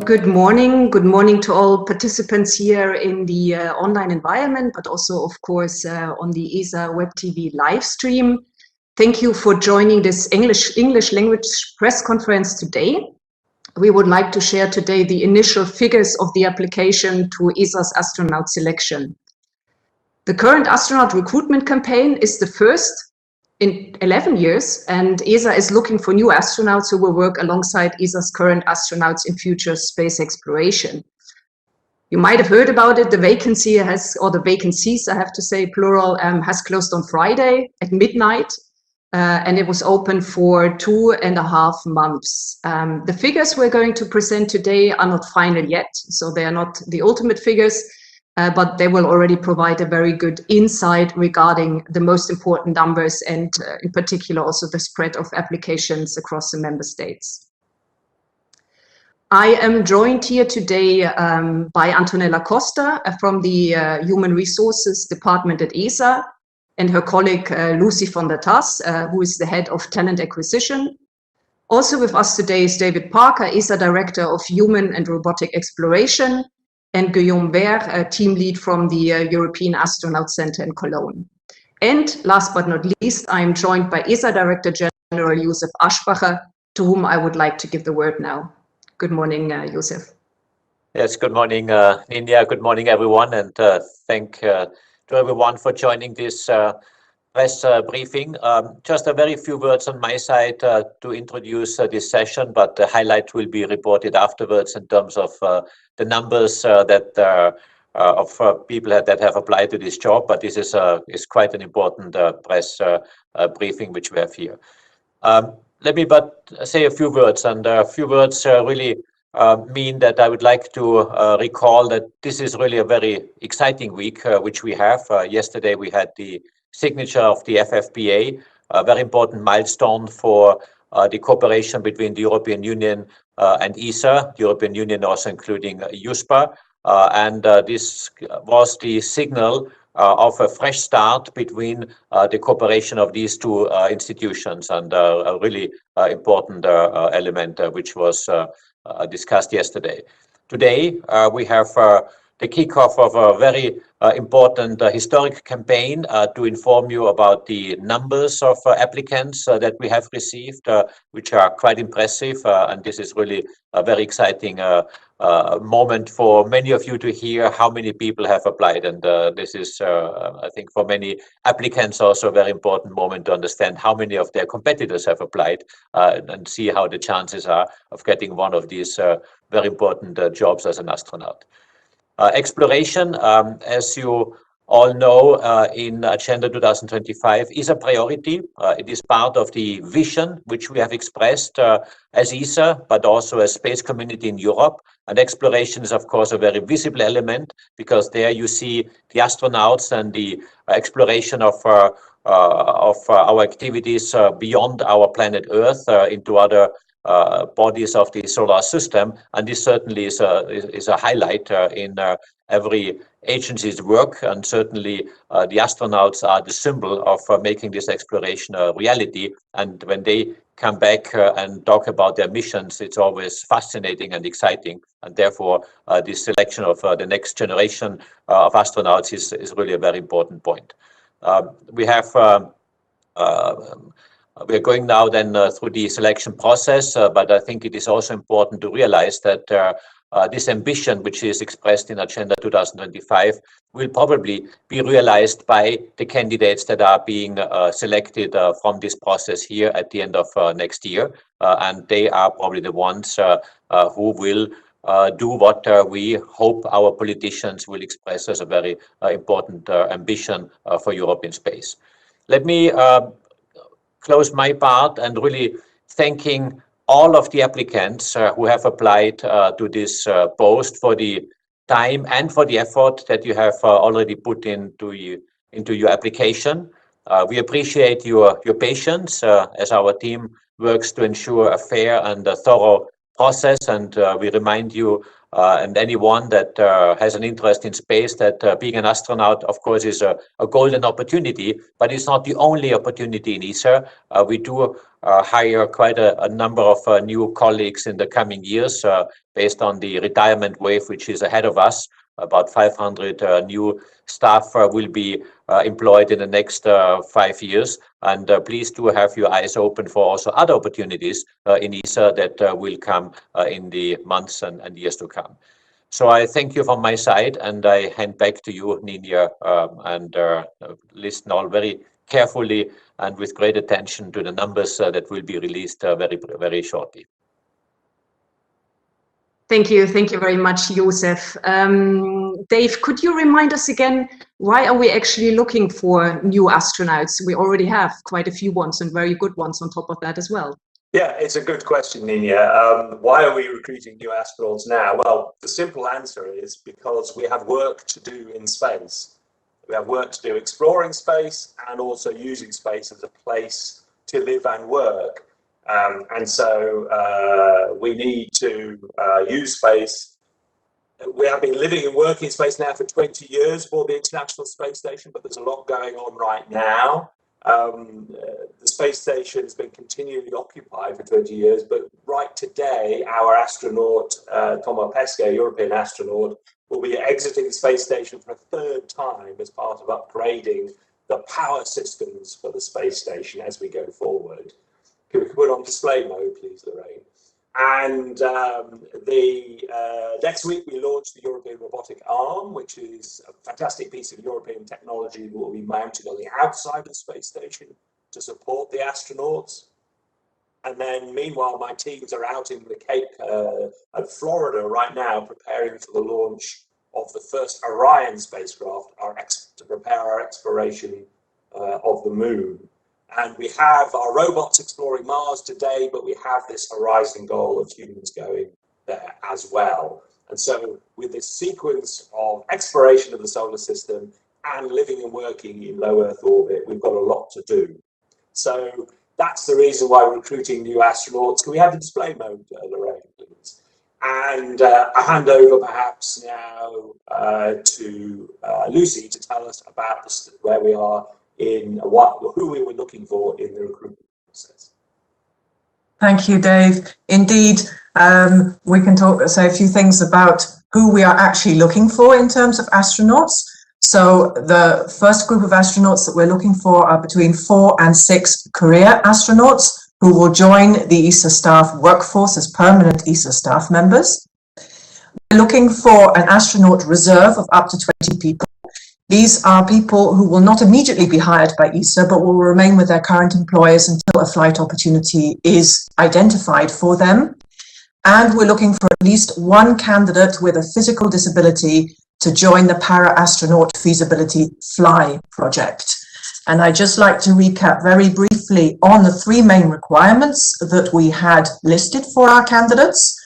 Good morning. Good morning to all participants here in the online environment, but also, of course, on the ESA Web TV live stream. Thank you for joining this English language press conference today. We would like to share today the initial figures of the application to ESA's astronaut selection. The current astronaut recruitment campaign is the first in 11 years, and ESA is looking for new astronauts who will work alongside ESA's current astronauts in future space exploration. You might have heard about it. The vacancy the vacancies, I have to say, plural, has closed on Friday at midnight, and it was open for 2.5 months. The figures we're going to present today are not final yet, so they are not the ultimate figures, but they will already provide a very good insight regarding the most important numbers and in particular also the spread of applications across the member states. I am joined here today by Antonella Costa from the Human Resources Department at ESA and her colleague Lucy von der Tass, who is the head of talent acquisition. Also with us today is David Parker, ESA Director of Human and Robotic Exploration, and Guillaume Vert, a team lead from the European Astronaut Center in Cologne. And last but not least, I am joined by ESA Director General Josef Aschbacher, to whom I would like to give the word now. Good morning, Josef. Yes, good morning, Ninja. Good morning, everyone, and thank to everyone for joining this press briefing. Just a very few words on my side to introduce this session, but the highlight will be reported afterwards in terms of the numbers of people that have applied to this job. But this is quite an important press briefing which we have here. Let me say a few words, and a few words really mean that I would like to recall that this is really a very exciting week which we have. Yesterday we had the signature of the FFPA, a very important milestone for the cooperation between the European Union and ESA, the European Union also including USPA, and this was the signal of a fresh start between the cooperation of these two institutions, and a really important element which was discussed yesterday. Today we have the kickoff of a very important historic campaign to inform you about the numbers of applicants that we have received, which are quite impressive. And this is really a very exciting moment for many of you to hear how many people have applied. And this is, I think, for many applicants also a very important moment to understand how many of their competitors have applied and see how the chances are of getting one of these very important jobs as an astronaut. Exploration, as you all know, in Agenda 2025 is a priority. It is part of the vision which we have expressed as ESA, but also as space community in Europe. And exploration is, of course, a very visible element, because there you see the astronauts and the exploration of our activities beyond our planet Earth into other bodies of the solar system, and this certainly is a highlight in every agency's work, and certainly the astronauts are the symbol of making this exploration a reality. And when they come back and talk about their missions, it's always fascinating and exciting, and therefore this selection of the next generation of astronauts is really a very important point. We are going now then through the selection process, but I think it is also important to realize that this ambition, which is expressed in Agenda 2025, will probably be realized by the candidates that are being selected from this process here at the end of next year. And they are probably the ones who will do what we hope our politicians will express as a very important ambition for Europe in space. Let me close my part and really thanking all of the applicants who have applied to this post for the time and for the effort that you have already put into your application. We appreciate your patience as our team works to ensure a fair and a thorough process, and we remind you and anyone that has an interest in space that being an astronaut, of course, is a golden opportunity, but it's not the only opportunity in ESA. We do hire quite a number of new colleagues in the coming years based on the retirement wave which is ahead of us. About 500 new staff will be employed in the next 5 years. And please do have your eyes open for also other opportunities in ESA that will come in the months and years to come. So I thank you from my side, and I hand back to you, Nina, and listen all very carefully and with great attention to the numbers that will be released very shortly. Thank you very much, Josef. Dave, could you remind us again, why are we actually looking for new astronauts? We already have quite a few ones and very good ones on top of that as well. Yeah, it's a good question, Nina. Why are we recruiting new astronauts now? Well, the simple answer is because we have work to do in space. We have work to do exploring space and also using space as a place to live and work. And so we need to use space. We have been living and working in space now for 20 years for the International Space Station, but there's a lot going on right now. The space station has been continually occupied for 20 years, but right today, our astronaut, Thomas Pesquet, European astronaut, will be exiting the space station for a third time as part of upgrading the power systems for the space station as we go forward. Can we put on display mode, please, Lorraine? And next week we launched the European Robotic Arm, which is a fantastic piece of European technology that will be mounted on the outside of the space station to support the astronauts. And then meanwhile, my teams are out in the Cape at Florida right now preparing for the launch of the first Orion spacecraft to prepare our exploration of the moon. And we have our robots exploring Mars today, but we have this horizon goal of humans going there as well. And so with this sequence of exploration of the solar system and living and working in low Earth orbit, we've got a lot to do. So that's the reason why we're recruiting new astronauts. Can we have the display mode, Lorraine, please? And I hand over perhaps now to Lucy to tell us about where we are in who we were looking for in the recruitment process. Thank you, Dave. Indeed, we can say a few things about who we are actually looking for in terms of astronauts. So the first group of astronauts that we're looking for are between 4 and 6 career astronauts who will join the ESA staff workforce as permanent ESA staff members. We're looking for an astronaut reserve of up to 20 people. These are people who will not immediately be hired by ESA, but will remain with their current employers until a flight opportunity is identified for them. And we're looking for at least one candidate with a physical disability to join the Para-Astronaut Feasibility Fly project. And I'd just like to recap very briefly on the 3 main requirements that we had listed for our candidates.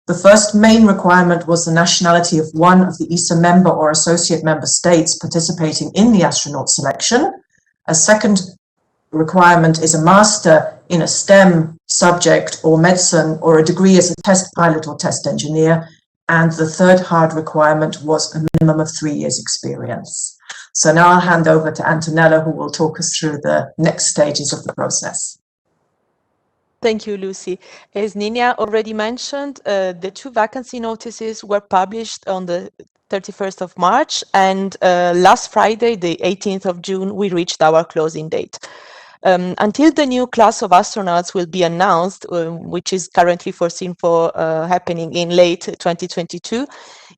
The first main requirement was the nationality of one of the ESA member or associate member states participating in the astronaut selection. A second requirement is a master in a STEM subject or medicine or a degree as a test pilot or test engineer. And the third hard requirement was a minimum of 3 years experience. So now I'll hand over to Antonella, who will talk us through the next stages of the process. Thank you, Lucy. As Nina already mentioned, the 2 vacancy notices were published on the 31st of March, and last Friday, the 18th of June, we reached our closing date. Until the new class of astronauts will be announced, which is currently foreseen for happening in late 2022,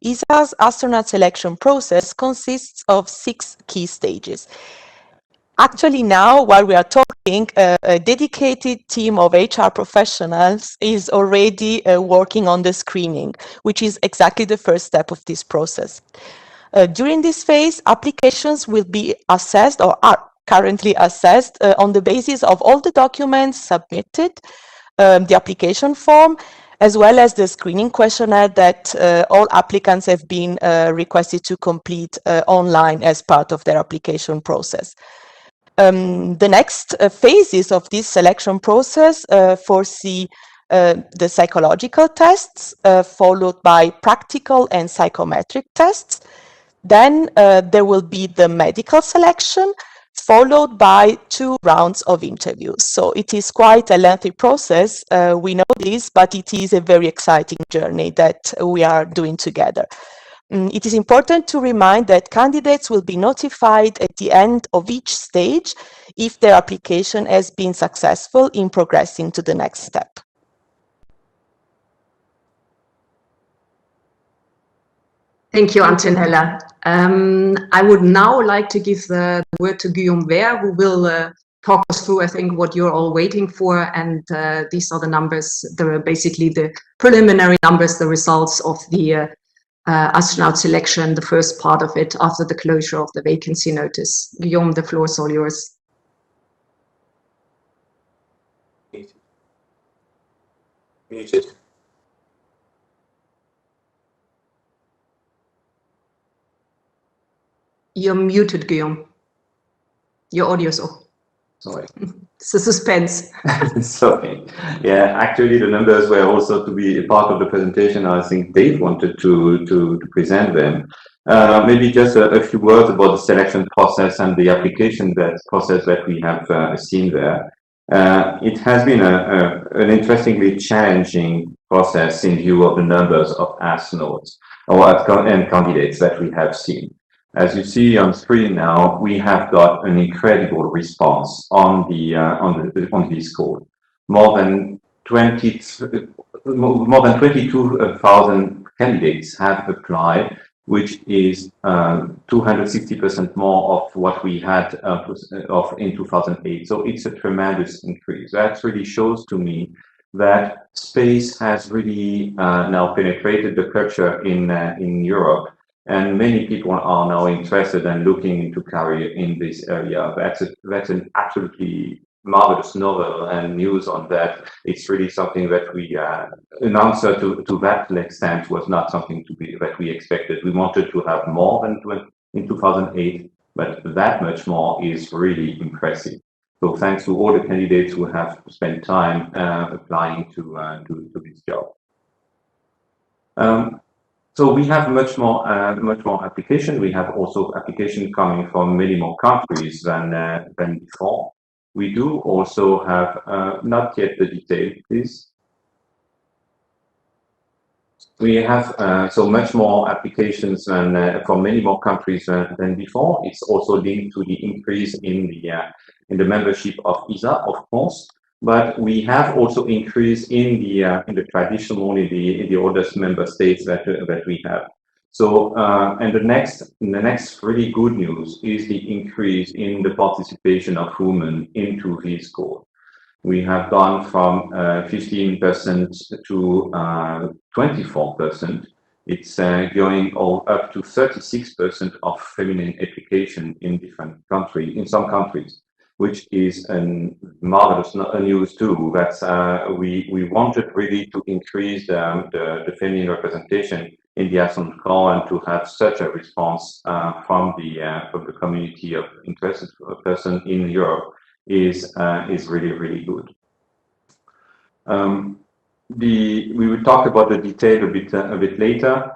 ESA's astronaut selection process consists of 6 key stages. Actually now, while we are talking, a dedicated team of HR professionals is already working on the screening, which is exactly the first step of this process. During this phase, applications will be assessed or are currently assessed on the basis of all the documents submitted, the application form, as well as the screening questionnaire that all applicants have been requested to complete online as part of their application process. The next phases of this selection process foresee the psychological tests, followed by practical and psychometric tests. Then there will be the medical selection, followed by 2 rounds of interviews. So it is quite a lengthy process, we know this, but it is a very exciting journey that we are doing together. It is important to remind that candidates will be notified at the end of each stage if their application has been successful in progressing to the next step. Thank you, Antonella. I would now like to give the word to Guillaume Vert, who will talk us through, I think, what you're all waiting for. And these are the numbers, basically the preliminary numbers, the results of the astronaut selection, the first part of it after the closure of the vacancy notice. Guillaume, the floor is all yours. Muted. You're muted, Guillaume. Your audio's off. Sorry. It's a suspense. Sorry. Yeah, actually the numbers were also to be a part of the presentation. I think Dave wanted to present them. Maybe just a few words about the selection process and the application process that we have seen there. It has been an interestingly challenging process in view of the numbers of astronauts and candidates that we have seen. As you see on screen now, we have got an incredible response on this call. More than 22,000 candidates have applied, which is 260% more of what we had in 2008. So it's a tremendous increase. That really shows to me that space has really now penetrated the culture in Europe. And many people are now interested and looking into career in this area. That's an absolutely marvelous novel and news on that. It's really something that we, an answer to that extent was not something that we expected. We wanted to have more than in 2008, but that much more is really impressive. So thanks to all the candidates who have spent time applying to this job. So we have much more application. We have also application coming from many more countries than before. We do also have not yet the detail, please. We have so much more applications from many more countries than before. It's also linked to the increase in the membership of ESA, of course. But we have also increased in the traditional, in the oldest member states that we have. So, and the next really good news is the increase in the participation of women into this call. We have gone from 15% to 24%. It's going up to 36% of feminine application in some countries, which is a marvelous news too. That's we wanted really to increase the feminine representation in the astronaut corps, and to have such a response from the community of interested person in Europe is really good. We will talk about the detail a bit later.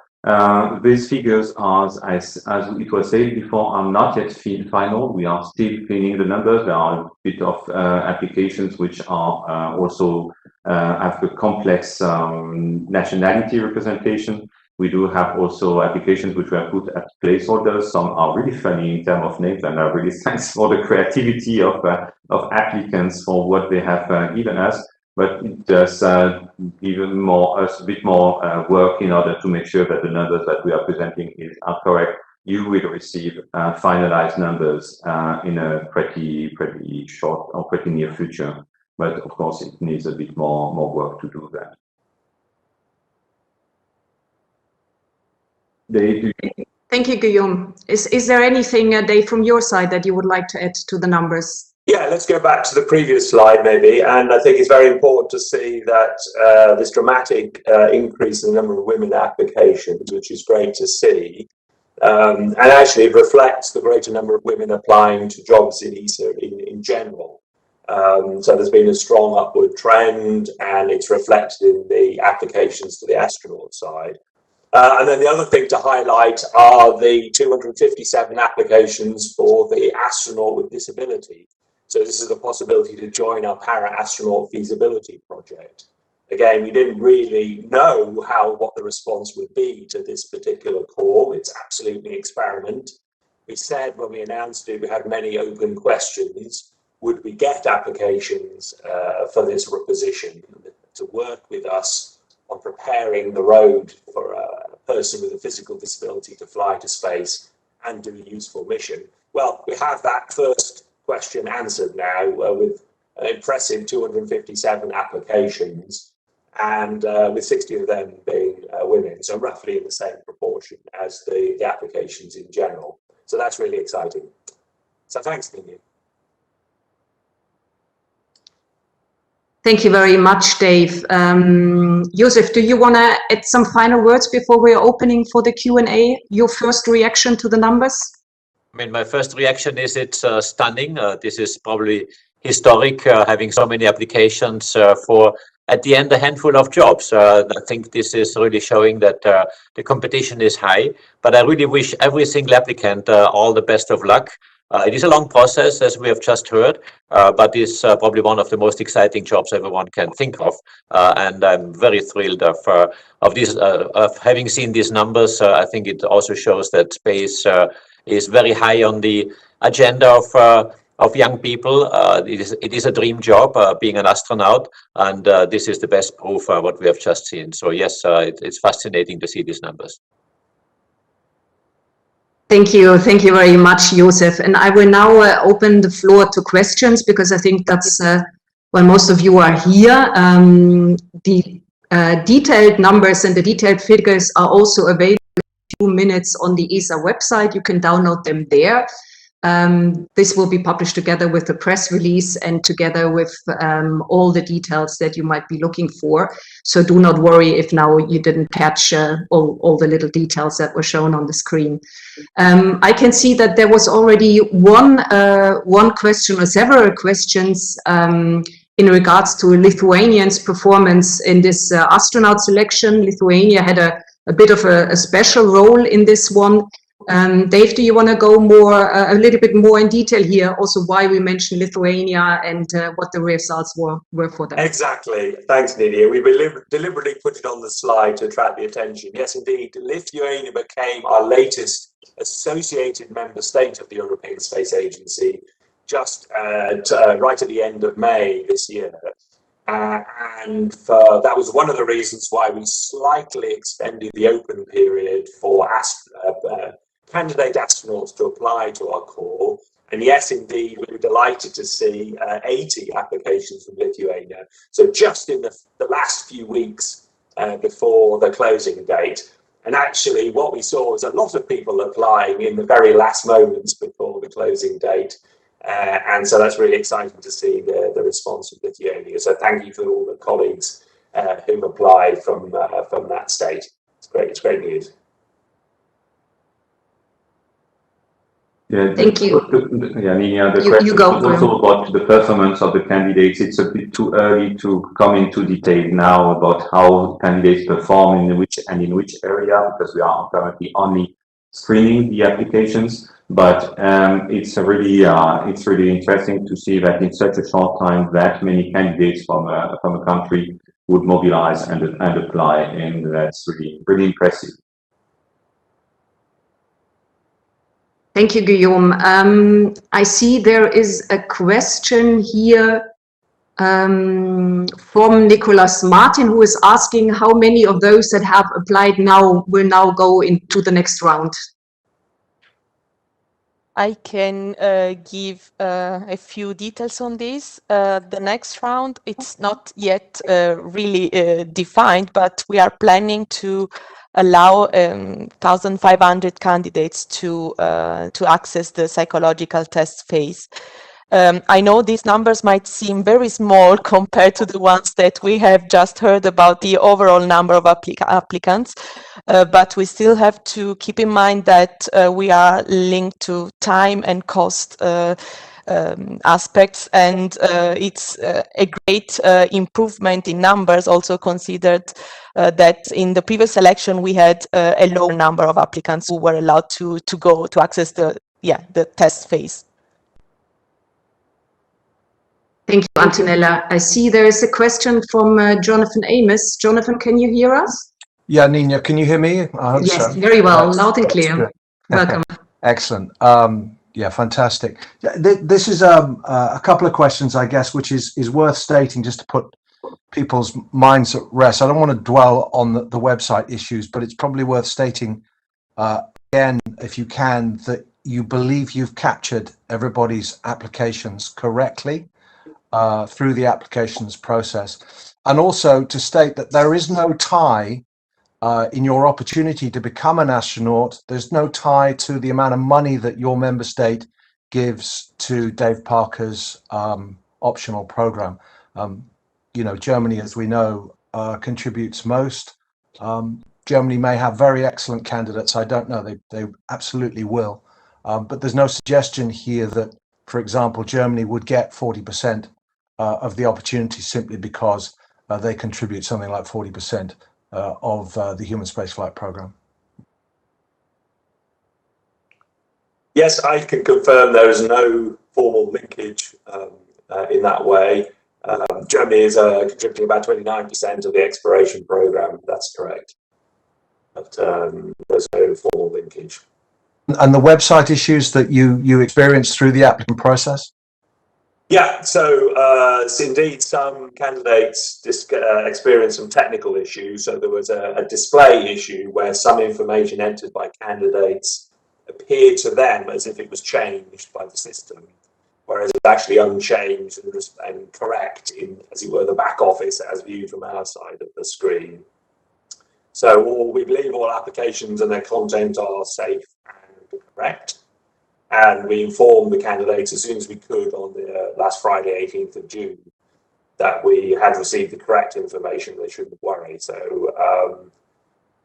These figures are, as it was said before, are not yet final. We are still cleaning the numbers. There are a bit of applications which are also have a complex nationality representation. We do have also applications which were put as placeholders. Some are really funny in terms of names, and are really thanks for the creativity of applicants for what they have given us. But it does even more us a bit more work in order to make sure that the numbers that we are presenting are correct. You will receive finalized numbers in a pretty short or pretty near future. But of course, it needs a bit more work to do that. Dave, Thank you, Guillaume. Is there anything, Dave, from your side that you would like to add to the numbers? Yeah, let's go back to the previous slide maybe. And I think it's very important to see that this dramatic increase in the number of women applications, which is great to see. And actually it reflects the greater number of women applying to jobs in ESA in general. So there's been a strong upward trend, and it's reflected in the applications to the astronaut side. And then the other thing to highlight are the 257 applications for the astronaut with disability. So this is the possibility to join our para-astronaut feasibility project. Again, we didn't really know what the response would be to this particular call. It's absolutely an experiment. We said when we announced it, we had many open questions. Would we get applications for this position to work with us on preparing the road for a person with a physical disability to fly to space and do a useful mission? Well, we have that first question answered now with an impressive 257 applications, and with 60 of them being women, so roughly in the same proportion as the applications in general. So that's really exciting. So thanks, Nina. Thank you very much, Dave. Joseph, do you want to add some final words before we're opening for the Q&A? Your first reaction to the numbers? I mean, my first reaction is it's stunning. This is probably historic, having so many applications for, at the end, a handful of jobs. I think this is really showing that the competition is high, but I really wish every single applicant all the best of luck. It is a long process, as we have just heard, but it's probably one of the most exciting jobs everyone can think of. And I'm very thrilled of having seen these numbers. I think it also shows that space is very high on the agenda of young people. It is a dream job, being an astronaut, and this is the best proof what we have just seen. So yes, it's fascinating to see these numbers. Thank you very much, Joseph. And I will now open the floor to questions, because I think that's why most of you are here. The detailed numbers and the detailed figures are also available in a few minutes on the ESA website. You can download them there. This will be published together with the press release and together with all the details that you might be looking for. So do not worry if now you didn't catch all the little details that were shown on the screen. I can see that there was already one question or several questions in regards to Lithuanians' performance in this astronaut selection. Lithuania had a bit of a special role in this one. Dave, do you want to go a little bit more in detail here, also why we mentioned Lithuania and what the results were for them? Exactly. Thanks, Nidia. We deliberately put it on the slide to attract the attention. Yes, indeed, Lithuania became our latest associated member state of the European Space Agency just right at the end of May this year. And that was one of the reasons why we slightly extended the open period for candidate astronauts to apply to our call. And yes, indeed, we were delighted to see 80 applications from Lithuania. So just in the last few weeks before the closing date. And actually what we saw was a lot of people applying in the very last moments before the closing date. And so that's really exciting to see the response of Lithuania. So thank you for all the colleagues who applied from that state. It's great news. Yeah, thank you. Nina, the question is also about the performance of the candidates. It's a bit too early to come into detail now about how candidates perform in which area, because we are currently only screening the applications. But it's really interesting to see that in such a short time, that many candidates from a country would mobilize and apply, and that's really impressive. Thank you, Guillaume. I see there is a question here from Nicholas Martin, who is asking how many of those that have applied now will now go into the next round. I can give a few details on this. The next round, it's not yet really defined, but we are planning to allow 1,500 candidates to access the psychological test phase. I know these numbers might seem very small compared to the ones that we have just heard about the overall number of applicants, but we still have to keep in mind that we are linked to time and cost aspects, and it's a great improvement in numbers, also considered that in the previous selection we had a lower number of applicants who were allowed to access the test phase. Thank you, Antonella. I see there is a question from Jonathan Amos. Jonathan, can you hear us? Yeah, Nina, can you hear me? I hope Yes, so. very well, loud and clear. Welcome. Excellent. Yeah, fantastic. This is a couple of questions, I guess, which is worth stating just to put people's minds at rest. I don't want to dwell on the website issues, but it's probably worth stating again, if you can, that you believe you've captured everybody's applications correctly through the applications process. And also to state that there is no tie in your opportunity to become an astronaut. There's no tie to the amount of money that your member state gives to Dave Parker's optional program. You know, Germany, as we know, contributes most. Germany may have very excellent candidates. I don't know, they absolutely will. But there's no suggestion here that, for example, Germany would get 40% of the opportunity simply because they contribute something like 40% of the human spaceflight program. Yes, I can confirm there is no formal linkage in that way. Germany is contributing about 29% of the exploration program. That's correct. But there's no formal linkage. And the website issues that you experienced through the applicant process? Yeah, so indeed some candidates experienced some technical issues. So there was a display issue where some information entered by candidates appeared to them as if it was changed by the system, whereas it's actually unchanged and correct in, as it were, the back office as viewed from our side of the screen. So we believe all applications and their content are safe and correct. And we informed the candidates as soon as we could on the last Friday, 18th of June, that we had received the correct information. They shouldn't worry. So,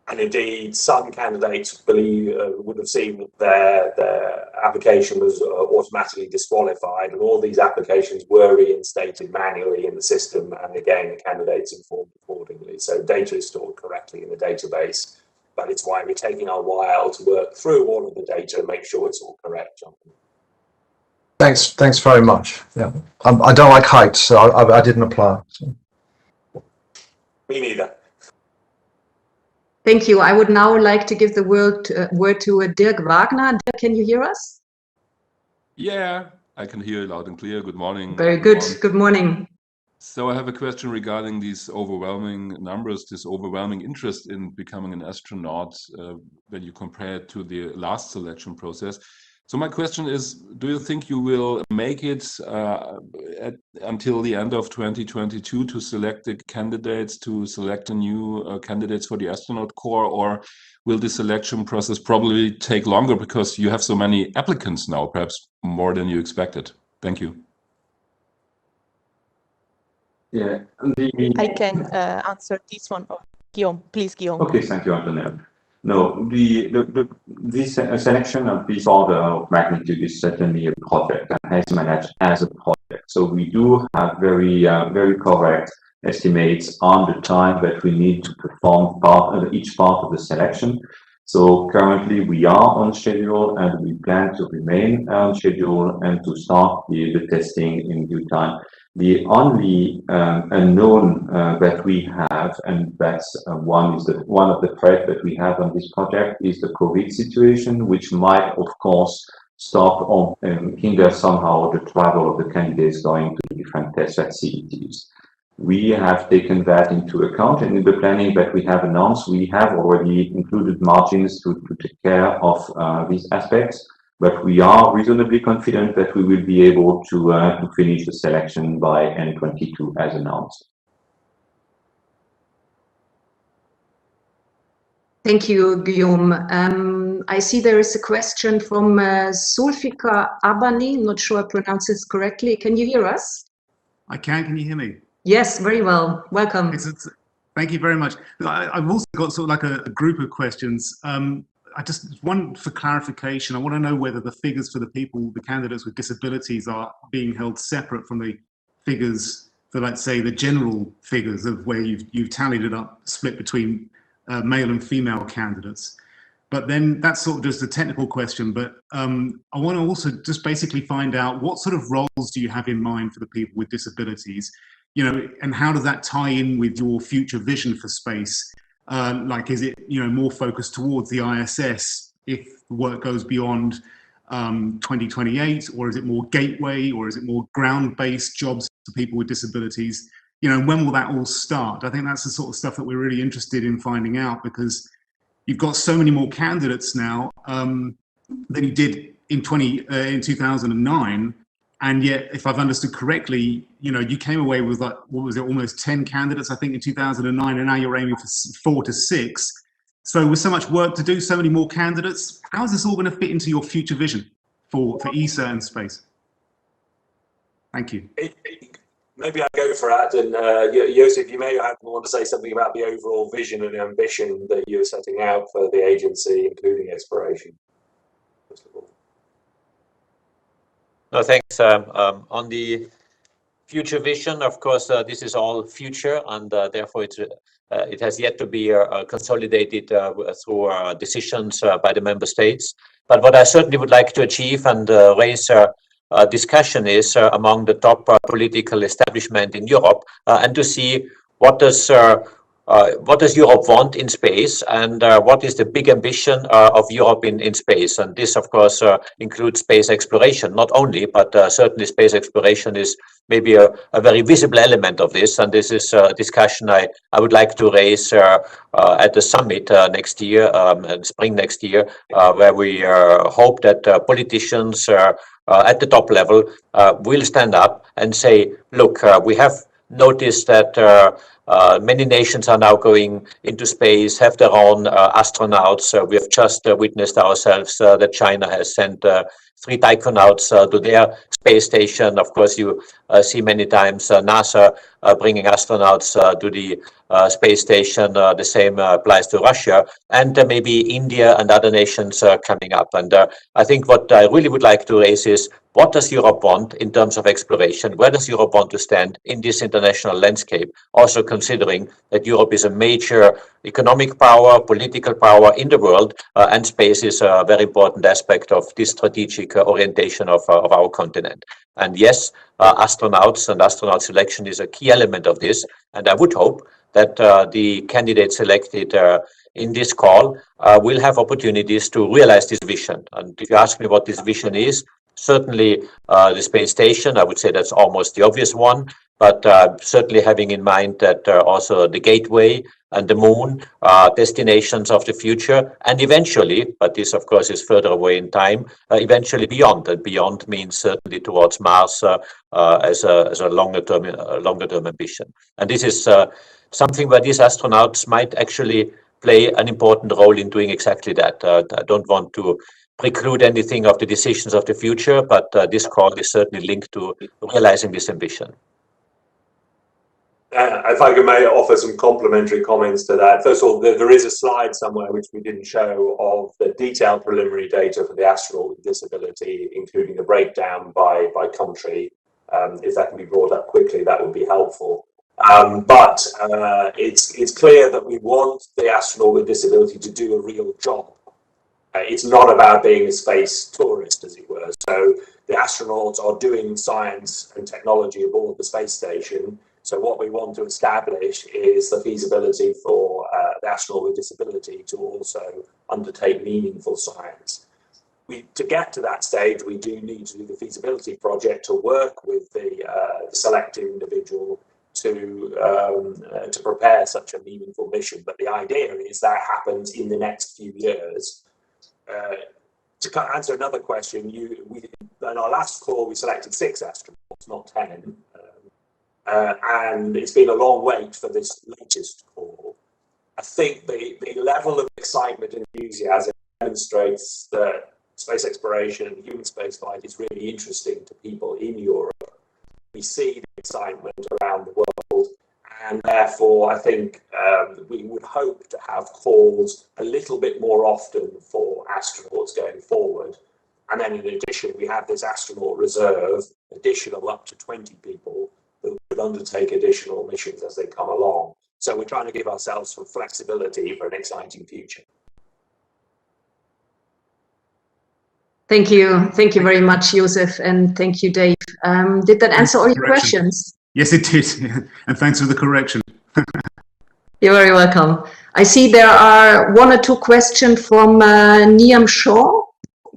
and indeed, some candidates would have seen that their application was automatically disqualified, and all these applications were reinstated manually in the system. And again, the candidates informed accordingly. So data is stored correctly in the database. But it's why we're taking a while to work through all of the data and make sure it's all correct, Jonathan. Thanks very much. Yeah, I don't like heights, so I didn't apply. So. Me neither. Thank you. I would now like to give the word to Dirk Wagner. Dirk, can you hear us? Yeah, I can hear you loud and clear. Good morning. Very good. Good morning. So I have a question regarding these overwhelming numbers, this overwhelming interest in becoming an astronaut when you compare it to the last selection process. So my question is, do you think you will make it until the end of 2022 to select the candidates, to select the new candidates for the astronaut corps, or will the selection process probably take longer because you have so many applicants now, perhaps more than you expected? Thank you. Yeah, I can answer this one. Oh, Guillaume, please, Guillaume. Okay, thank you, Antonella. No, this selection of this order of magnitude is certainly a project and has managed as a project. So we do have very correct estimates on the time that we need to perform each part of the selection. So currently we are on schedule and we plan to remain on schedule and to start the testing in due time. The only unknown that we have, and that's one of the threats that we have on this project, is the COVID situation, which might, of course, stop or hinder somehow the travel of the candidates going to different test facilities. We have taken that into account, and in the planning that we have announced, we have already included margins to take care of these aspects. But we are reasonably confident that we will be able to finish the selection by end 22 as announced. Thank you, Guillaume. I see there is a question from Sulfika Abani. I'm not sure I pronounced this correctly. Can you hear us? I can. Can you hear me? Yes, very well. Welcome. Thank you very much. I've also got sort of like a group of questions. I just, one for clarification, I want to know whether the figures for the candidates with disabilities are being held separate from the figures for, let's say, the general figures of where you've tallied it up, split between male and female candidates. But then that's sort of just a technical question, but I want to also just basically find out what sort of roles do you have in mind for the people with disabilities, you know, and how does that tie in with your future vision for space? Like, is it, you know, more focused towards the ISS if the work goes beyond 2028, or is it more gateway, or is it more ground-based jobs for people with disabilities? You know, when will that all start? I think that's the sort of stuff that we're really interested in finding out, because you've got so many more candidates now than you did in 2009, and yet, if I've understood correctly, you know, you came away with, like, what was it, almost 10 candidates, I think, in 2009, and now you're aiming for 4 to 6. So with so much work to do, so many more candidates, how is this all going to fit into your future vision for ESA and space? Thank you. Maybe I go for that, and Joseph, you may want to say something about the overall vision and ambition that you're setting out for the agency, including exploration. First of all. No, thanks. On the future vision, of course, this is all future, and therefore it has yet to be consolidated through decisions by the member states. But what I certainly would like to achieve and raise discussion is among the top political establishment in Europe, and to see what does Europe want in space, and what is the big ambition of Europe in space. And this, of course, includes space exploration, not only, but certainly space exploration is maybe a very visible element of this. And this is a discussion I would like to raise at the summit next year, in spring next year, where we hope that politicians at the top level will stand up and say, look, we have noticed that many nations are now going into space, have their own astronauts. We have just witnessed ourselves that China has sent 3 taikonauts to their space station. Of course, you see many times NASA bringing astronauts to the space station. The same applies to Russia, and maybe India and other nations coming up. And I think what I really would like to raise is, what does Europe want in terms of exploration? Where does Europe want to stand in this international landscape? Also considering that Europe is a major economic power, political power in the world, and space is a very important aspect of this strategic orientation of our continent. And yes, astronauts and astronaut selection is a key element of this. And I would hope that the candidates selected in this call will have opportunities to realize this vision. And if you ask me what this vision is, certainly the space station, I would say that's almost the obvious one, but certainly having in mind that also the gateway and the moon are destinations of the future, and eventually, but this of course is further away in time, eventually beyond. And beyond means certainly towards Mars as a longer term ambition. And this is something where these astronauts might actually play an important role in doing exactly that. I don't want to preclude anything of the decisions of the future, but this call is certainly linked to realizing this ambition. If I may offer some complementary comments to that. First of all, there is a slide somewhere which we didn't show of the detailed preliminary data for the astronaut with disability, including the breakdown by country. If that can be brought up quickly, that would be helpful. But it's clear that we want the astronaut with disability to do a real job. It's not about being a space tourist, as it were. So the astronauts are doing science and technology aboard the space station. So what we want to establish is the feasibility for the astronaut with disability to also undertake meaningful science. To get to that stage, we do need to do the feasibility project to work with the selected individual to prepare such a meaningful mission. But the idea is that happens in the next few years. To answer another question, in our last call we selected 6 astronauts, not 10, and it's been a long wait for this latest call. I think the level of excitement and enthusiasm demonstrates that space exploration and human spaceflight is really interesting to people in Europe. We see the excitement around the world, and therefore I think we would hope to have calls a little bit more often for astronauts going forward. And then in addition, we have this astronaut reserve, additional up to 20 people who could undertake additional missions as they come along. So we're trying to give ourselves some flexibility for an exciting future. Thank you. Thank you very much, Joseph, and thank you, Dave. Did that answer all your questions? Yes, it did. And thanks for the correction. You're very welcome. I see there are one or two questions from Niam Shaw.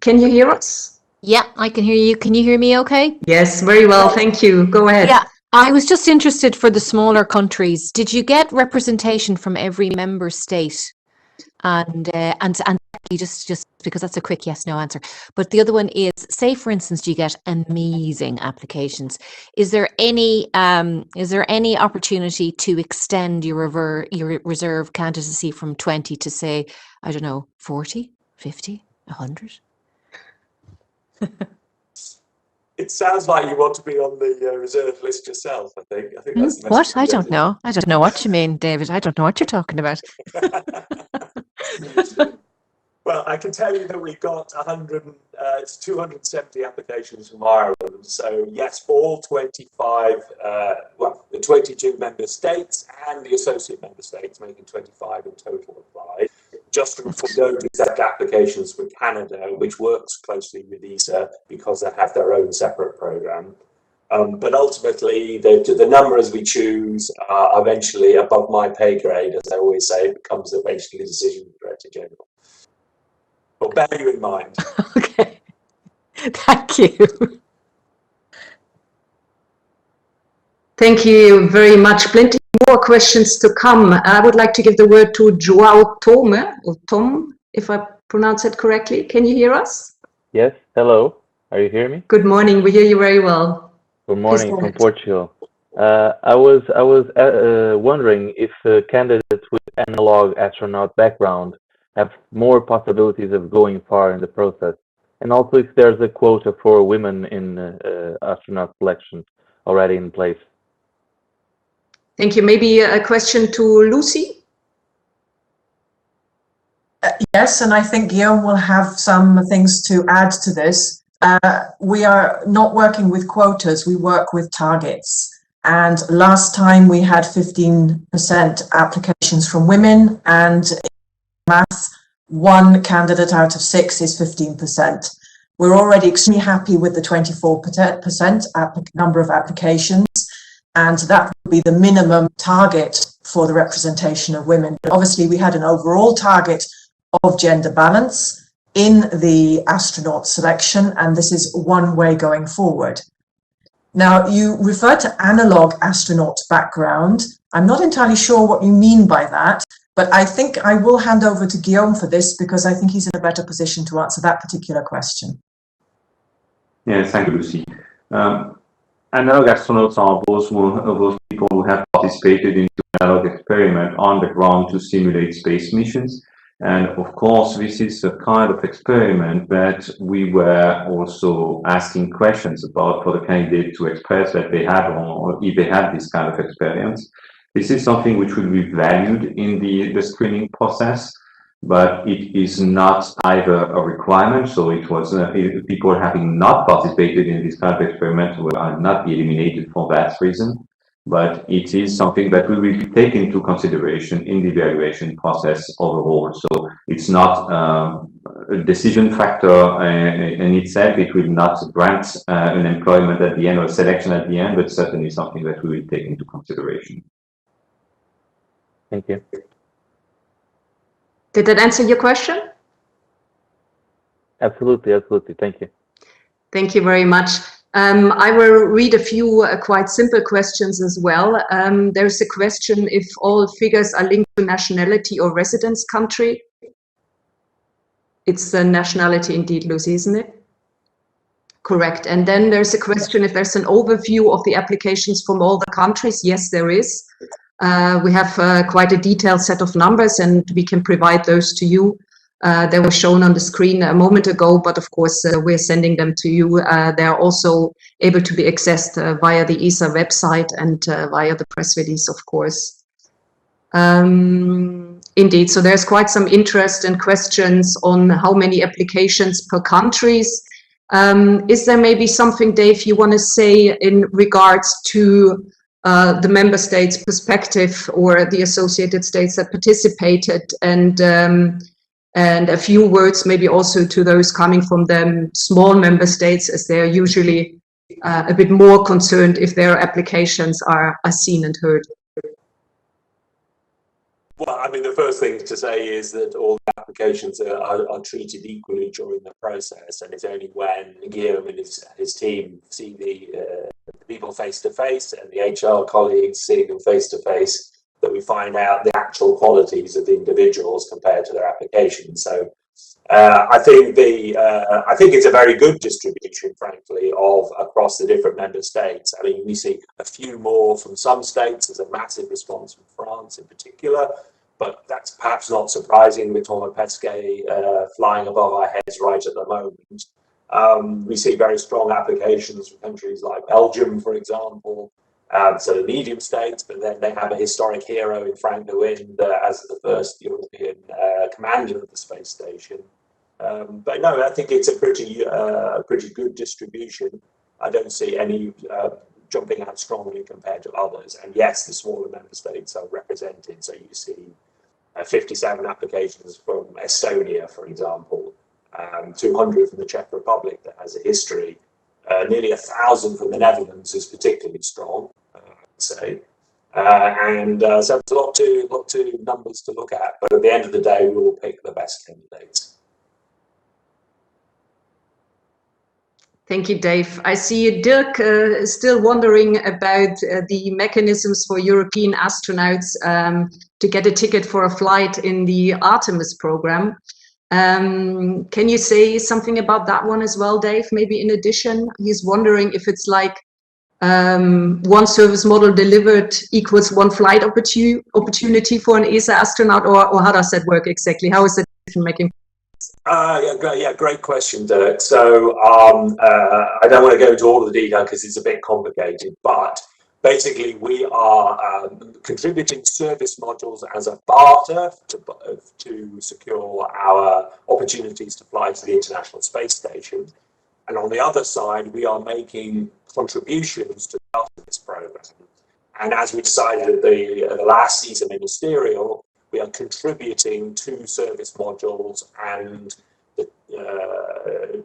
Can you hear us? Yeah, I can hear you. Can you hear me okay? Yes, very well. Thank you. Go ahead. Yeah, I was just interested for the smaller countries. Did you get representation from every member state? And just because that's a quick yes no answer, but the other one is, say for instance you get amazing applications, is there any opportunity to extend your reserve candidacy from 20 to, say, I don't know, 40, 50, 100? It sounds like you want to be on the reserve list yourself, I think that's the message. What? I don't know what you mean, David. I don't know what you're talking about. Well, I can tell you that we got 270 applications from Ireland. So yes, all 25, the 22 member states and the associate member states, making 25 in total, applied. Just we don't accept applications for Canada, which works closely with ESA because they have their own separate program. But ultimately, the numbers we choose are eventually above my pay grade, as I always say. It becomes eventually a decision of the Director General. But bear you in mind. Okay. Thank you. Thank you very much. Plenty more questions to come. I would like to give the word to João Tome, or Tom, if I pronounce it correctly. Can you hear us? Yes, hello. Are you hearing me? Good morning. We hear you very well. Good morning from Portugal. I was wondering if candidates with analog astronaut background have more possibilities of going far in the process, and also if there's a quota for women in astronaut selection already in place. Thank you. Maybe a question to Lucy? Yes, and I think Guillaume will have some things to add to this. We are not working with quotas, we work with targets. And last time we had 15% applications from women, and in math, 1 candidate out of 6 is 15%. We're already extremely happy with the 24% number of applications, and that would be the minimum target for the representation of women. But obviously we had an overall target of gender balance in the astronaut selection, and this is one way going forward. Now, you refer to analog astronaut background. I'm not entirely sure what you mean by that, but I think I will hand over to Guillaume for this because I think he's in a better position to answer that particular question. Yes, thank you, Lucy. Analog astronauts are those people who have participated in an analog experiment on the ground to simulate space missions. And of course, this is a kind of experiment that we were also asking questions about for the candidate to express that they had, or if they had this kind of experience. This is something which will be valued in the screening process, but it is not either a requirement. So it was people having not participated in this kind of experiment will not be eliminated for that reason. But it is something that we will take into consideration in the evaluation process overall. So it's not a decision factor in itself. It will not grant an employment at the end or a selection at the end, but certainly something that we will take into consideration. Thank you. Did that answer your question? Absolutely, absolutely. Thank you. Thank you very much. I will read a few quite simple questions as well. There's a question if all figures are linked to nationality or residence country. It's the nationality indeed, Lucy, isn't it? Correct. And then there's a question if there's an overview of the applications from all the countries. Yes, there is. We have quite a detailed set of numbers and we can provide those to you. They were shown on the screen a moment ago, but of course we're sending them to you. They're also able to be accessed via the ESA website and via the press release, of course. Indeed, so there's quite some interest and questions on how many applications per countries. Is there maybe something, Dave, you want to say in regards to the member states' perspective or the associated states that participated, and a few words maybe also to those coming from the small member states, as they're usually a bit more concerned if their applications are seen and heard? Well, I mean, the first thing to say is that all the applications are treated equally during the process, and it's only when Guillaume and his team see the people face to face and the HR colleagues seeing them face to face that we find out the actual qualities of the individuals compared to their applications. So I think it's a very good distribution, frankly, of across the different member states. I mean, we see a few more from some states. There's a massive response from France in particular, but that's perhaps not surprising with Thomas Pesquet flying above our heads right at the moment. We see very strong applications from countries like Belgium, for example. So the medium states, but then they have a historic hero in Frank de Wind as the first European commander of the space station. But no, I think it's a pretty good distribution. I don't see any jumping out strongly compared to others. And yes, the smaller member states are represented. So you see 57 applications from Estonia, for example, 200 from the Czech Republic that has a history. Nearly 1,000 from the Netherlands is particularly strong, I would say. So there's a lot to numbers to look at, but at the end of the day, we will pick the best candidates. Thank you, Dave. I see Dirk is still wondering about the mechanisms for European astronauts to get a ticket for a flight in the Artemis program. Can you say something about that one as well, Dave? Maybe in addition, he's wondering if it's like one service model delivered equals one flight opportunity for an ESA astronaut, or how does that work exactly? How is that making? Yeah, great question, Dirk. So I don't want to go into all of the detail because it's a bit complicated, but basically we are contributing service modules as a barter to secure our opportunities to fly to the International Space Station. And on the other side, we are making contributions to the Artemis program. And as we decided at the last ESA ministerial, we are contributing 2 service modules and the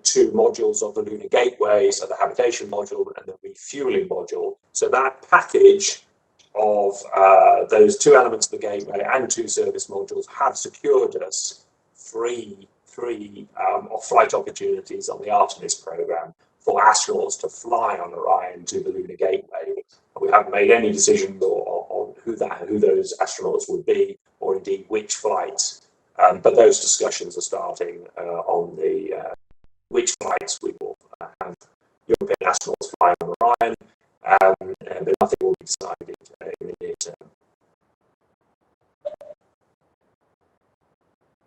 2 modules of the Lunar Gateway, so the habitation module and the refueling module. So that package of those 2 elements of the gateway and 2 service modules have secured us three flight opportunities on the Artemis program for astronauts to fly on Orion to the Lunar Gateway. We haven't made any decision on who those astronauts would be, or indeed which flights. But those discussions are starting on the which flights we will have European astronauts flying on Orion, but nothing will be decided in the near term.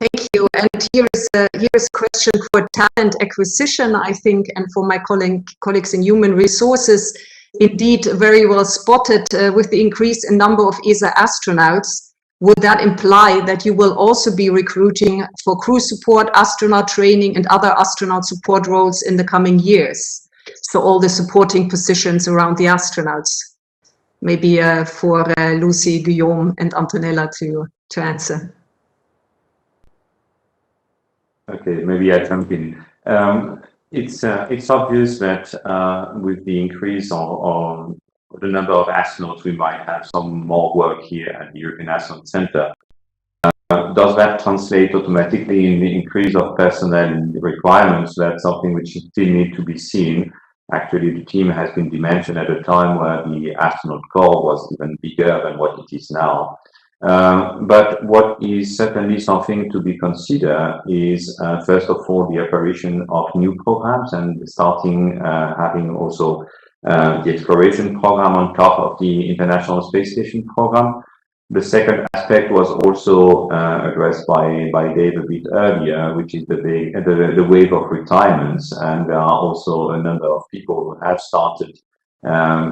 Thank you. And here is a question for talent acquisition, I think, and for my colleagues in human resources. Indeed, very well spotted with the increase in number of ESA astronauts. Would that imply that you will also be recruiting for crew support, astronaut training, and other astronaut support roles in the coming years? So all the supporting positions around the astronauts. Maybe for Lucy, Guillaume, and Antonella to answer. Okay, maybe I jump in. It's obvious that with the increase of the number of astronauts, we might have some more work here at the European Astronaut Center. Does that translate automatically in the increase of personnel requirements? That's something which still needs to be seen. Actually, the team has been dimensioned at a time where the astronaut corps was even bigger than what it is now. But what is certainly something to be considered is, first of all, the operation of new programs and starting having also the exploration program on top of the International Space Station program. The second aspect was also addressed by Dave a bit earlier, which is the wave of retirements. And there are also a number of people who have started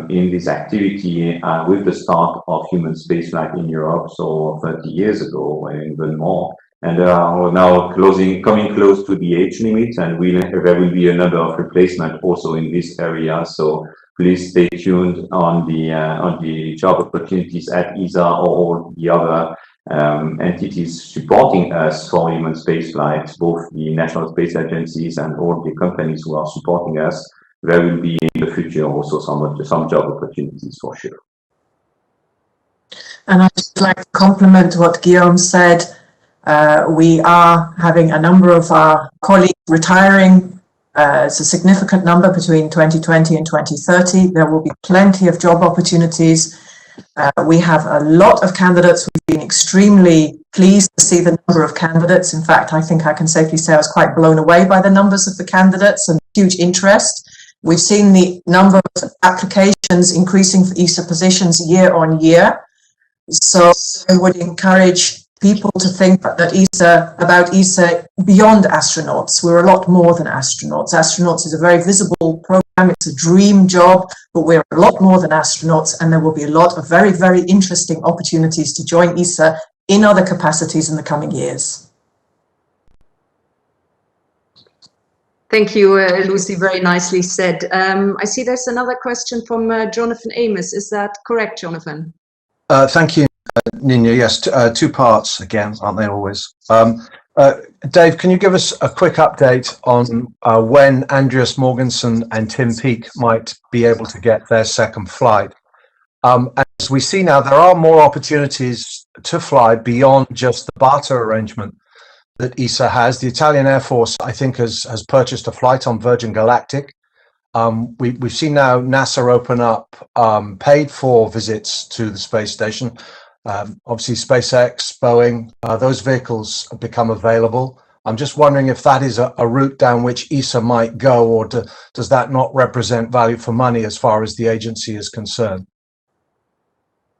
in this activity with the start of human spaceflight in Europe, so 30 years ago, or even more. And they are now coming close to the age limit, and there will be a number of replacement also in this area. So please stay tuned on the job opportunities at ESA or all the other entities supporting us for human spaceflight, both the national space agencies and all the companies who are supporting us. There will be in the future also some job opportunities for sure. And I'd just like to compliment what Guillaume said. We are having a number of our colleagues retiring. It's a significant number between 2020 and 2030. There will be plenty of job opportunities. We have a lot of candidates. We've been extremely pleased to see the number of candidates. In fact, I think I can safely say I was quite blown away by the numbers of the candidates and huge interest. We've seen the number of applications increasing for ESA positions year on year. So I would encourage people to think about ESA beyond astronauts. We're a lot more than astronauts. Astronauts is a very visible program. It's a dream job, but we're a lot more than astronauts, and there will be a lot of very, very interesting opportunities to join ESA in other capacities in the coming years. Thank you, Lucy. Very nicely said. I see there's another question from Jonathan Amos. Is that correct, Jonathan? Thank you, Nina. Yes, two parts again, aren't they always? Dave, can you give us a quick update on when Andreas Morgensen and Tim Peake might be able to get their second flight? As we see now, there are more opportunities to fly beyond just the barter arrangement that ESA has. The Italian Air Force, I think, has purchased a flight on Virgin Galactic. We've seen now NASA open up paid for visits to the space station. Obviously, SpaceX, Boeing, those vehicles become available. I'm just wondering if that is a route down which ESA might go, or does that not represent value for money as far as the agency is concerned?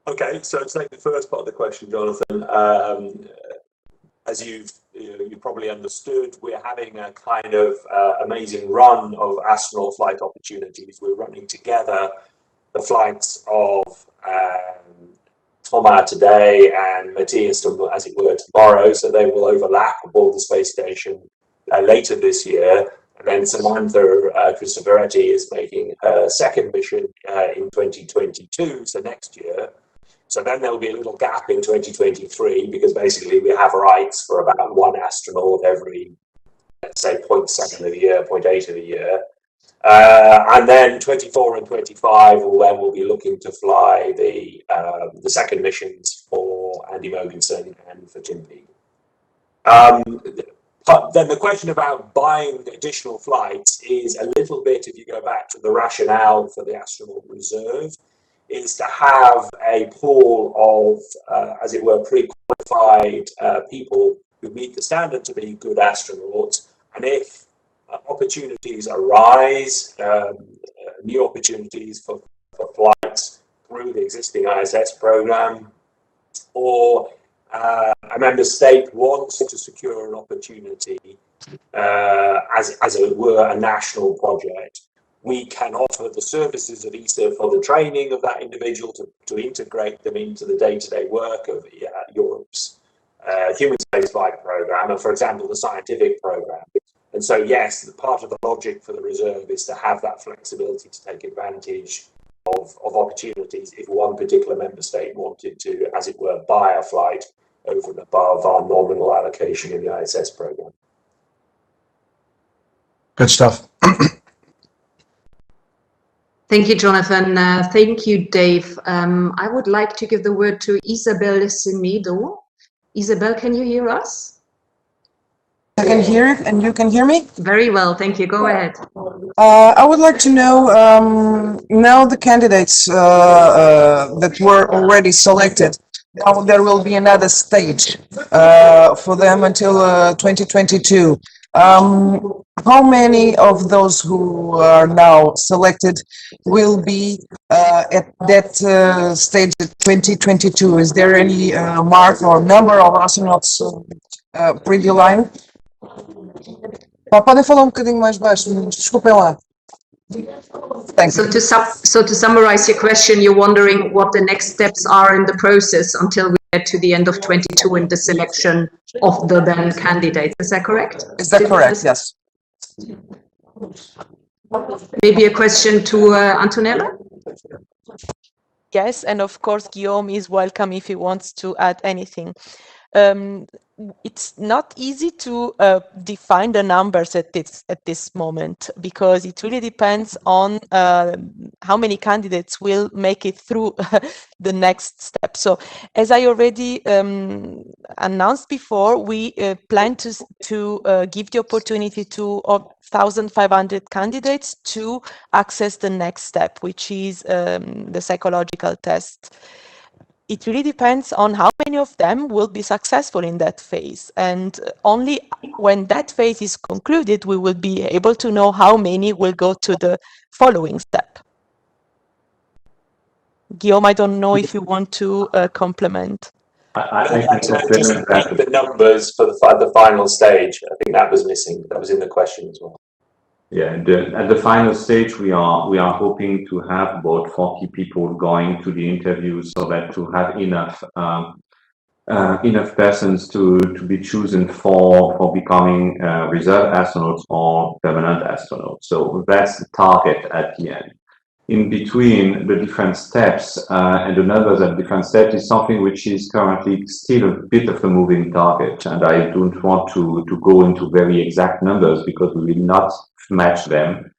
Okay, so to take the first part of the question, Jonathan, as you probably understood, we're having a kind of amazing run of astronaut flight opportunities. We're running together the flights of Thomas today and Matthias, as it were, tomorrow, so they will overlap aboard the space station later this year. And then Samantha Cristoforetti is making her second mission in 2022, so next year. So then there'll be a little gap in 2023 because basically we have rights for about one astronaut every, let's say, 0.7 of the year, 0.8 of the year. And then 24 and 25, we'll be looking to fly the second missions for Andy Mogensen and for Tim Peake. But then the question about buying additional flights is a little bit, if you go back to the rationale for the astronaut reserve, is to have a pool of, as it were, pre-qualified people who meet the standard to be good astronauts. And if opportunities arise, new opportunities for flights through the existing ISS program, or a member state wants to secure an opportunity as it were a national project, we can offer the services of ESA for the training of that individual to integrate them into the day-to-day work of Europe's human spaceflight program, and for example, the scientific program. And so, yes, part of the logic for the reserve is to have that flexibility to take advantage of opportunities if one particular member state wanted to, as it were, buy a flight over and above our nominal allocation in the ISS program. Good stuff. Thank you, Jonathan. Thank you, Dave. I would like to give the word to Isabel Semedo. Isabel, can you hear us? I can hear it, and you can hear me? Very well, thank you. Go ahead. I would like to know, now the candidates that were already selected, now there will be another stage for them until 2022. How many of those who are now selected will be at that stage at 2022? Is there any mark or number of astronauts predefined? Podem falar bocadinho mais baixo, desculpem lá. Thank you. So to summarize your question, you're wondering what the next steps are in the process until we get to the end of 22 in the selection of the then candidates. Is that correct? Is that correct? Yes. Maybe a question to Antonella? Yes, and of course, Guillaume is welcome if he wants to add anything. It's not easy to define the numbers at this moment, because it really depends on how many candidates will make it through the next step. So, as I already announced before, we plan to give the opportunity to 1,500 candidates to access the next step, which is the psychological test. It really depends on how many of them will be successful in that phase. And only when that phase is concluded, we will be able to know how many will go to the following step. Guillaume, I don't know if you want to complement. I can Just confirm that the numbers for the final stage. I think that was missing. That was in the question as well. yeah, at the final stage, we are hoping to have about 40 people going to the interview, so that to have enough enough persons to be chosen for becoming reserve astronauts or permanent astronauts. So that's the target at the end. In between the different steps and the numbers at different steps is something which is currently still a bit of a moving target, and I don't want to go into very exact numbers because we will not match them.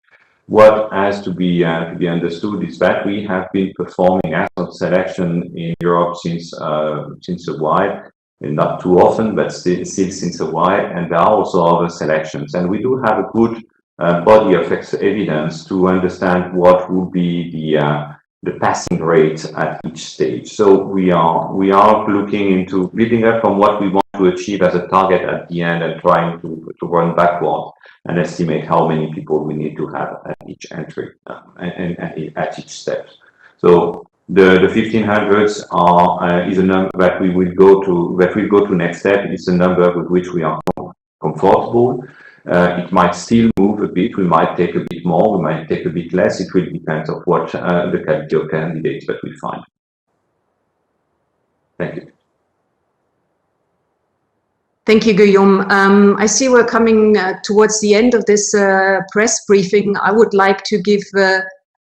What has to be understood is that we have been performing astronaut selection in Europe since a while, and not too often, but still since a while, and there are also other selections, and we do have a good body of evidence to understand what would be the passing rate at each stage. So we are looking into building up from what we want to achieve as a target at the end and trying to run backward and estimate how many people we need to have at each entry and at each step. So the 1,500s is a number that we will go to next step. It's a number with which we are comfortable. It might still move a bit. We might take a bit more. We might take a bit less. It will depend on what the quality of candidates that we find. Thank you. Thank you, Guillaume. I see we're coming towards the end of this press briefing. I would like to give the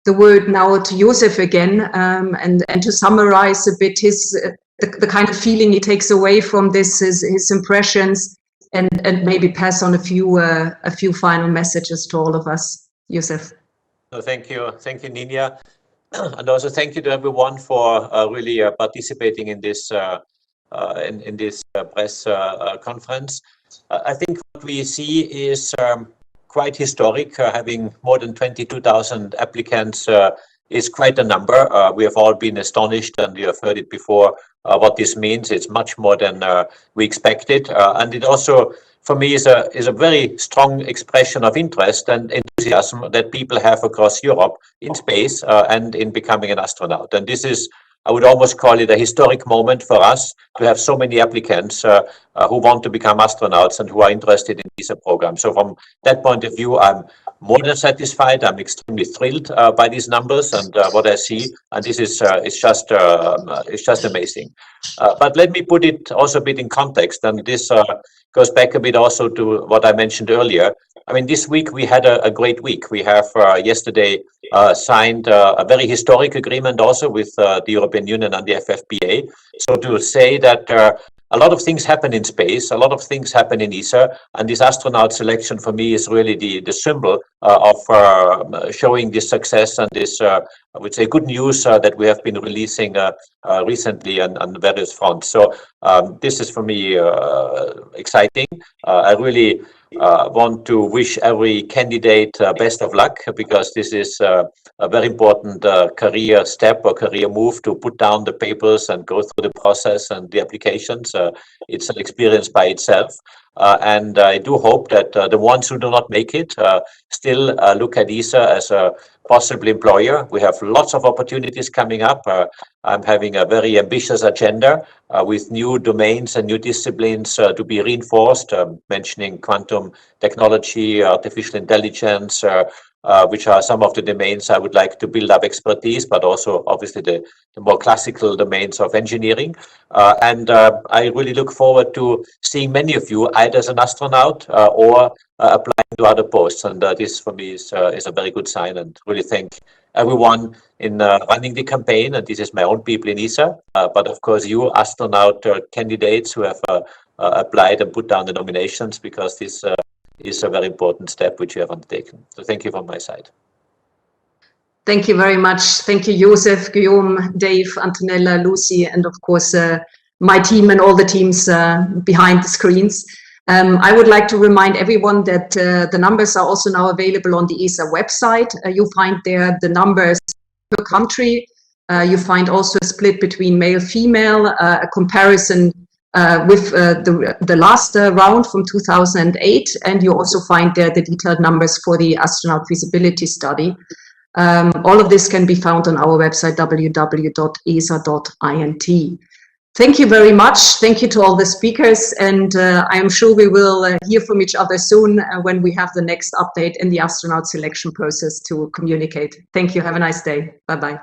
word now to Josef again, and to summarize a bit the kind of feeling he takes away from this, his impressions, and maybe pass on a few final messages to all of us. Josef. So thank you, Ninia, and also thank you to everyone for really participating in this press conference. I think what we see is quite historic. Having more than 22,000 applicants is quite a number. We have all been astonished, and you have heard it before, what this means. It's much more than we expected, and it also, for me, is a very strong expression of interest and enthusiasm that people have across Europe in space and in becoming an astronaut. And this is, I would almost call it a historic moment for us to have so many applicants who want to become astronauts and who are interested in ESA program. So from that point of view, I'm more than satisfied. I'm extremely thrilled by these numbers and what I see, and this is it's just amazing. But let me put it also a bit in context, and this goes back a bit also to what I mentioned earlier. I mean, this week we had a great week. We have yesterday signed a very historic agreement also with the European Union and the FFPA. So to say that a lot of things happen in space, a lot of things happen in ESA, and this astronaut selection for me is really the symbol of showing this success and this, I would say, good news that we have been releasing recently on various fronts. So this is for me exciting. I really want to wish every candidate best of luck, because this is a very important career step or career move to put down the papers and go through the process and the applications. It's an experience by itself. And I do hope that the ones who do not make it still look at ESA as a possible employer. We have lots of opportunities coming up. I'm having a very ambitious agenda with new domains and new disciplines to be reinforced, mentioning quantum technology, artificial intelligence, which are some of the domains I would like to build up expertise, but also obviously the more classical domains of engineering. And I really look forward to seeing many of you either as an astronaut or applying to other posts. And this for me is a very good sign, and really thank everyone in running the campaign. And this is my own people in ESA, but of course you astronaut candidates who have applied and put down the nominations, because this is a very important step which you have undertaken. So thank you from my side. Thank you very much. Thank you, Joseph, Guillaume, Dave, Antonella, Lucy, and of course, my team and all the teams behind the screens. I would like to remind everyone that the numbers are also now available on the ESA website. You find there the numbers per country. You find also a split between male, female, a comparison with the last round from 2008. And you also find there the detailed numbers for the astronaut feasibility study. All of this can be found on our website, www.esa.int. Thank you very much. Thank you to all the speakers. And I am sure we will hear from each other soon when we have the next update in the astronaut selection process to communicate. Thank you. Have a nice day. Bye-bye.